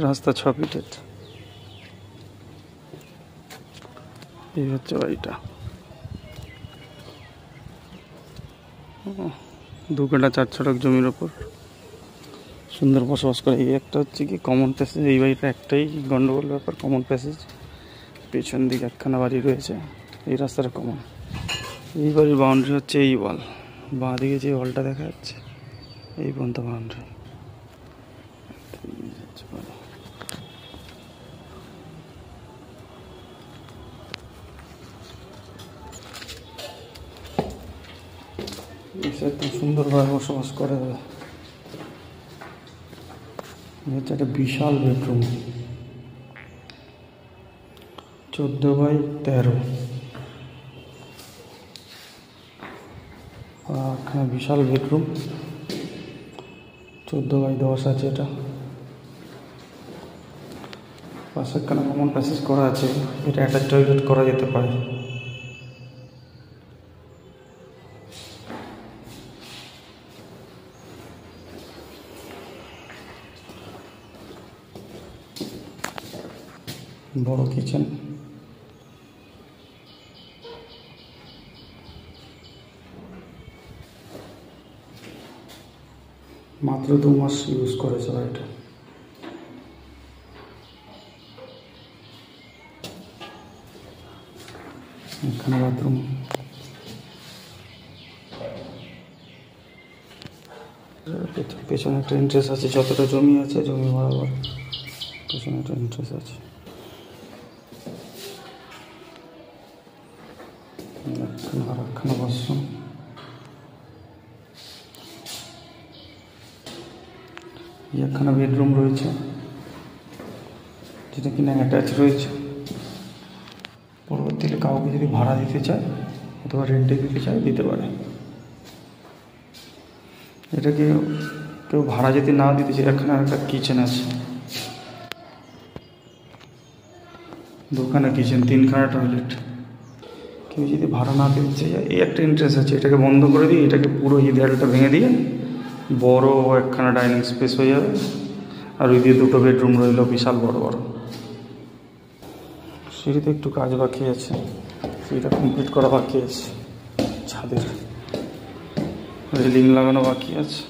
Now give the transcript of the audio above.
রাস্তা 6 ফিটের। এই হচ্ছে বাড়িটা। 2 কাঠা 4 ছটাক জমির ওপর সুন্দর বসবাস করে। এই একটা হচ্ছে কি কমন প্যাসেজ, এই বাড়িটা একটাই গন্ডগোল ব্যাপার, কমন প্যাসেজ। পেছন দিকে একখানা বাড়ি রয়েছে, এই রাস্তাটা কমন। এই বাড়ির বাউন্ডারি হচ্ছে এই ওয়াল, বাঁ দিকে যে ওয়ালটা দেখা যাচ্ছে এই পর্যন্ত বাউন্ডারি। একদম সুন্দরভাবে বসবাস করে। হচ্ছে একটা বিশাল বেডরুম, 14x13। বিশাল বেডরুম, 14x10 আছে এটা। পাশে একখানা কমন প্যাসেজ করা আছে, এটা একটা টয়লেট করা যেতে পারে। বড় কিচেন, মাত্র 2 মাস ইউজ করেছে এটা। এখানে বাথরুম, পেছনে একটা এন্ট্রেন্স আছে। যতটা জমি আছে জমি বরাবর পেছনে একটা এন্ট্রেন্স আছে। আর একখানা বাথরুম, একখানা বেডরুম রয়েছে যেটা কিনা অ্যাটাচ রয়েছে। পরবর্তীতে কাউকে যদি ভাড়া দিতে চায় অথবা রেন্টে দিতে চায় দিতে পারে। এটাকে কেউ ভাড়া যদি না দিতে চায়, এখানে একটা কিচেন আছে, 2খানা কিচেন, 3খানা টয়লেট। কেউ যদি ভাড়া না দিতে চায়, এই একটা ইন্টারেস্ট আছে, এটাকে বন্ধ করে দিয়ে এটাকে পুরো এই দেয়ালটা ভেঙে দিয়ে বড় একখানা ডাইনিং স্পেস হয়ে যাবে। আর ওই দিয়ে 2টো বেডরুম রইল বিশাল বড় বড়। সিঁড়িতে একটু কাজ বাকি আছে, সিঁড়িটা কমপ্লিট করা বাকি আছে। ছাদের রেলিং লাগানো বাকি আছে।